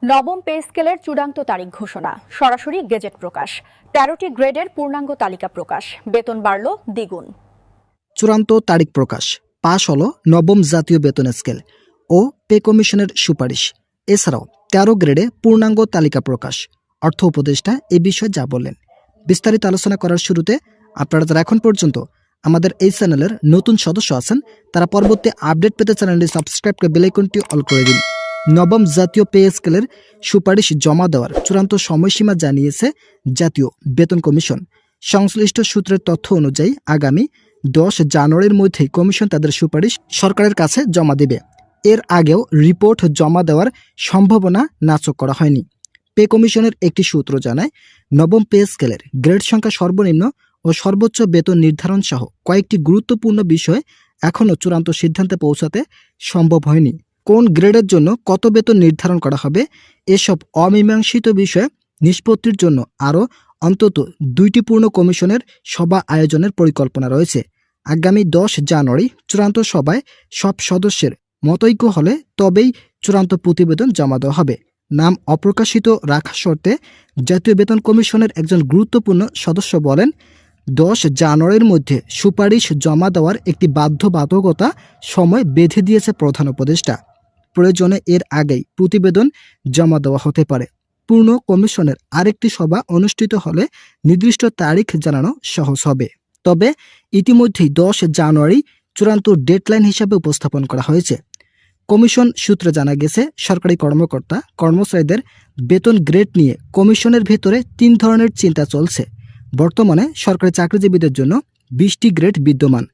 নবম পে স্কেলের চূড়ান্ত তারিখ ঘোষণা, সরাসরি গেজেট প্রকাশ, ১৩টি গ্রেডের পূর্ণাঙ্গ তালিকা প্রকাশ, বেতন বাড়ল দ্বিগুণ। চূড়ান্ত তারিখ প্রকাশ, পাশ হলো নবম জাতীয় বেতন স্কেল ও পে কমিশনের সুপারিশ। এছাড়াও ১৩ গ্রেডে পূর্ণাঙ্গ তালিকা প্রকাশ। অর্থ উপদেষ্টা এ বিষয়ে যা বললেন, বিস্তারিত আলোচনা করার শুরুতে আপনারা যারা এখন পর্যন্ত আমাদের এই চ্যানেলের নতুন সদস্য আছেন তারা পরবর্তী আপডেট পেতে চ্যানেলটি সাবস্ক্রাইব করে বেল আইকনটি অল করে দিন। নবম জাতীয় পে স্কেলের সুপারিশ জমা দেওয়ার চূড়ান্ত সময়সীমা জানিয়েছে জাতীয় বেতন কমিশন। সংশ্লিষ্ট সূত্রের তথ্য অনুযায়ী আগামী ১০ জানুয়ারির মধ্যেই কমিশন তাদের সুপারিশ সরকারের কাছে জমা দেবে। এর আগেও রিপোর্ট জমা দেওয়ার সম্ভাবনা নাকচ করা হয়নি। পে কমিশনের একটি সূত্র জানায়, নবম পে স্কেলের গ্রেড সংখ্যা, সর্বনিম্ন ও সর্বোচ্চ বেতন নির্ধারণ সহ কয়েকটি গুরুত্বপূর্ণ বিষয় এখনও চূড়ান্ত সিদ্ধান্তে পৌঁছাতে সম্ভব হয়নি। কোন গ্রেডের জন্য কত বেতন নির্ধারণ করা হবে, এসব অমীমাংসিত বিষয়ে নিষ্পত্তির জন্য আরও অন্তত ২টি পূর্ণ কমিশনের সভা আয়োজনের পরিকল্পনা রয়েছে। আগামী ১০ জানুয়ারি চূড়ান্ত সভায় সব সদস্যের মতৈক্য হলে তবেই চূড়ান্ত প্রতিবেদন জমা দেওয়া হবে। নাম অপ্রকাশিত রাখা শর্তে জাতীয় বেতন কমিশনের একজন গুরুত্বপূর্ণ সদস্য বলেন, ১০ জানুয়ারির মধ্যে সুপারিশ জমা দেওয়ার একটি বাধ্যবাধকতা সময় বেঁধে দিয়েছে প্রধান উপদেষ্টা। প্রয়োজনে এর আগেই প্রতিবেদন জমা দেওয়া হতে পারে। পূর্ণ কমিশনের আরেকটি সভা অনুষ্ঠিত হলে নির্দিষ্ট তারিখ জানানো সহজ হবে। তবে ইতিমধ্যেই ১০ জানুয়ারি চূড়ান্ত ডেডলাইন হিসাবে উপস্থাপন করা হয়েছে। কমিশন সূত্রে জানা গেছে, সরকারি কর্মকর্তা কর্মচারীদের বেতন গ্রেড নিয়ে কমিশনের ভেতরে ৩ ধরনের চিন্তা চলছে। বর্তমানে সরকারি চাকরিজীবীদের জন্য ২০টি গ্রেড বিদ্যমান।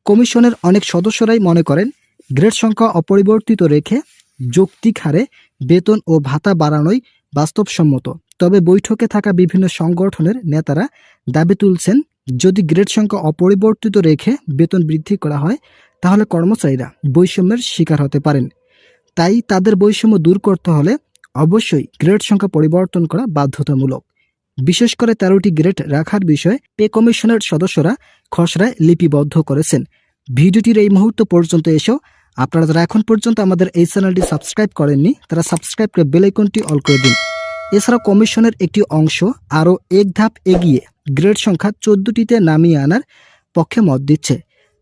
কমিশনের অনেক সদস্যরাই মনে করেন, গ্রেড সংখ্যা অপরিবর্তিত রেখে যৌক্তিক হারে বেতন ও ভাতা বাড়ানোই বাস্তবসম্মত। তবে বৈঠকে থাকা বিভিন্ন সংগঠনের নেতারা দাবি তুলছেন, যদি গ্রেড সংখ্যা অপরিবর্তিত রেখে বেতন বৃদ্ধি করা হয় তাহলে কর্মচারীরা বৈষম্যের শিকার হতে পারেন। তাই তাদের বৈষম্য দূর করতে হলে অবশ্যই গ্রেড সংখ্যা পরিবর্তন করা বাধ্যতামূলক। বিশেষ করে ১৩টি গ্রেড রাখার বিষয়ে পে কমিশনের সদস্যরা খসড়ায় লিপিবদ্ধ করেছেন। ভিডিওটির এই মুহূর্ত পর্যন্ত এসেও আপনারা যারা এখন পর্যন্ত আমাদের এই চ্যানেলটি সাবস্ক্রাইব করেননি তারা সাবস্ক্রাইব করে বেল আইকনটি অল করে দিন। এছাড়া কমিশনের একটি অংশ আরও এক ধাপ এগিয়ে গ্রেড সংখ্যা ১৪টিতে নামিয়ে আনার পক্ষে মত দিচ্ছে।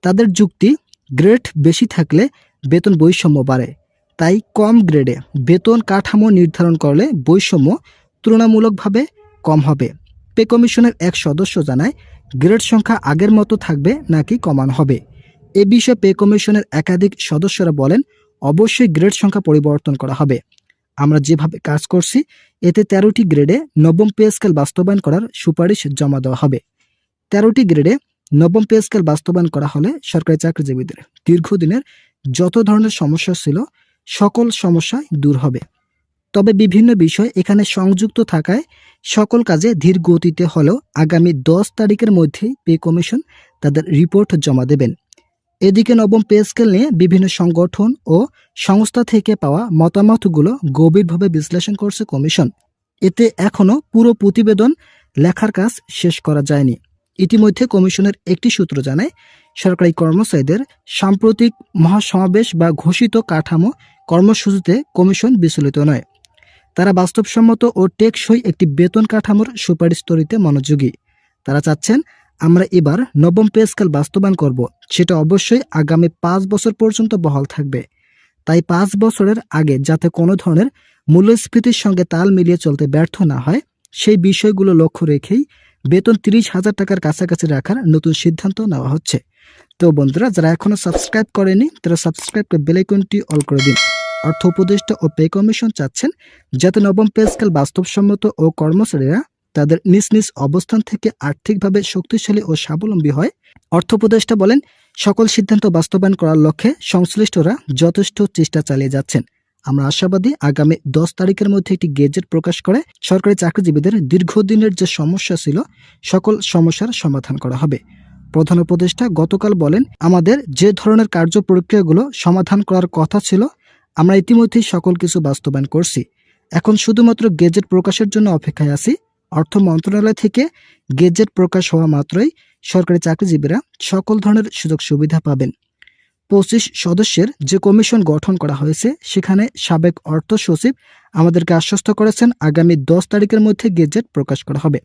তাদের যুক্তি, গ্রেড বেশি থাকলে বেতন বৈষম্য বাড়ে, তাই কম গ্রেডে বেতন কাঠামো নির্ধারণ করলে বৈষম্য তুলনামূলকভাবে কম হবে। পে কমিশনের এক সদস্য জানায়, গ্রেড সংখ্যা আগের মতো থাকবে নাকি কমানো হবে। এ বিষয়ে পে কমিশনের একাধিক সদস্যরা বলেন, অবশ্যই গ্রেড সংখ্যা পরিবর্তন করা হবে। আমরা যেভাবে কাজ করছি এতে ১৩টি গ্রেডে নবম পে স্কেল বাস্তবায়ন করার সুপারিশ জমা দেওয়া হবে। ১৩টি গ্রেডে নবম পে স্কেল বাস্তবায়ন করা হলে সরকারি চাকরিজীবীদের দীর্ঘদিনের যত ধরনের সমস্যা ছিল সকল সমস্যাই দূর হবে। তবে বিভিন্ন বিষয় এখানে সংযুক্ত থাকায় সকল কাজে ধীর গতিতে হলেও আগামী ১০ তারিখের মধ্যেই পে কমিশন তাদের রিপোর্ট জমা দেবেন। এদিকে নবম পে স্কেল নিয়ে বিভিন্ন সংগঠন ও সংস্থা থেকে পাওয়া মতামতগুলো গভীরভাবে বিশ্লেষণ করছে কমিশন। এতে এখনও পুরো প্রতিবেদন লেখার কাজ শেষ করা যায়নি। ইতিমধ্যে কমিশনের একটি সূত্র জানায়, সরকারি কর্মচারীদের সাম্প্রতিক মহাসমাবেশ বা ঘোষিত কাঠামো কর্মসূচিতে কমিশন বিচলিত নয়। তারা বাস্তবসম্মত ও টেকসই একটি বেতন কাঠামোর সুপারিশ তৈরিতে মনোযোগী। তারা চাচ্ছেন, আমরা এবার নবম পে স্কেল বাস্তবায়ন করব, সেটা অবশ্যই আগামী ৫ বছর পর্যন্ত বহাল থাকবে। তাই ৫ বছরের আগে যাতে কোনো ধরনের মূল্যস্ফীতির সঙ্গে তাল মিলিয়ে চলতে ব্যর্থ না হয়, সেই বিষয়গুলো লক্ষ্য রেখেই বেতন ৩০,০০০ টাকার কাছাকাছি রাখার নতুন সিদ্ধান্ত নেওয়া হচ্ছে। তো বন্ধুরা, যারা এখনও সাবস্ক্রাইব করেনি তারা সাবস্ক্রাইব করে বেল আইকনটি অল করে দিন। অর্থ উপদেষ্টা ও পে কমিশন চাচ্ছেন যাতে নবম পে স্কেল বাস্তবসম্মত ও কর্মচারীরা তাদের নিজ নিজ অবস্থান থেকে আর্থিকভাবে শক্তিশালী ও স্বাবলম্বী হয়। অর্থ উপদেষ্টা বলেন, সকল সিদ্ধান্ত বাস্তবায়ন করার লক্ষ্যে সংশ্লিষ্টরা যথেষ্ট চেষ্টা চালিয়ে যাচ্ছেন। আমরা আশাবাদী আগামী ১০ তারিখের মধ্যে একটি গেজেট প্রকাশ করে সরকারি চাকরিজীবীদের দীর্ঘদিনের যে সমস্যা ছিল সকল সমস্যার সমাধান করা হবে। প্রধান উপদেষ্টা গতকাল বলেন, আমাদের যে ধরনের কার্য প্রক্রিয়াগুলো সমাধান করার কথা ছিল আমরা ইতিমধ্যেই সকল কিছু বাস্তবায়ন করছি। এখন শুধুমাত্র গেজেট প্রকাশের জন্য অপেক্ষায় আছি। অর্থ মন্ত্রণালয় থেকে গেজেট প্রকাশ হওয়া মাত্রই সরকারি চাকরিজীবীরা সকল ধরনের সুযোগ সুবিধা পাবেন। 25 সদস্যের যে কমিশন গঠন করা হয়েছে সেখানে সাবেক অর্থ সচিব আমাদেরকে আশ্বস্ত করেছেন আগামী 10 তারিখের মধ্যে গেজেট প্রকাশ করা হবে।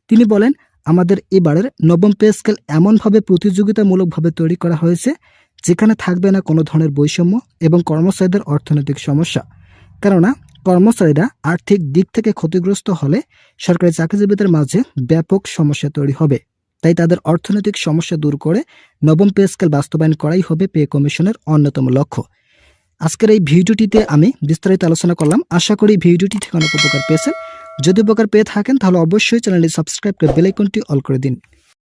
তিনি বলেন, আমাদের এবারের নবম পে স্কেল এমনভাবে প্রতিযোগিতামূলকভাবে তৈরি করা হয়েছে যেখানে থাকবে না কোনো ধরনের বৈষম্য এবং কর্মচারীদের অর্থনৈতিক সমস্যা। কেননা কর্মচারীরা আর্থিক দিক থেকে ক্ষতিগ্রস্ত হলে সরকারি চাকরিজীবীদের মাঝে ব্যাপক সমস্যা তৈরি হবে। তাই তাদের অর্থনৈতিক সমস্যা দূর করে নবম পে স্কেল বাস্তবায়ন করাই হবে পে কমিশনের অন্যতম লক্ষ্য। আজকের এই ভিডিওটিতে আমি বিস্তারিত আলোচনা করলাম। আশা করি ভিডিওটি থেকে অনেক উপকার পেয়েছেন। যদি উপকার পেয়ে থাকেন তাহলে অবশ্যই চ্যানেলটি সাবস্ক্রাইব করে বেল আইকনটি অল করে দিন।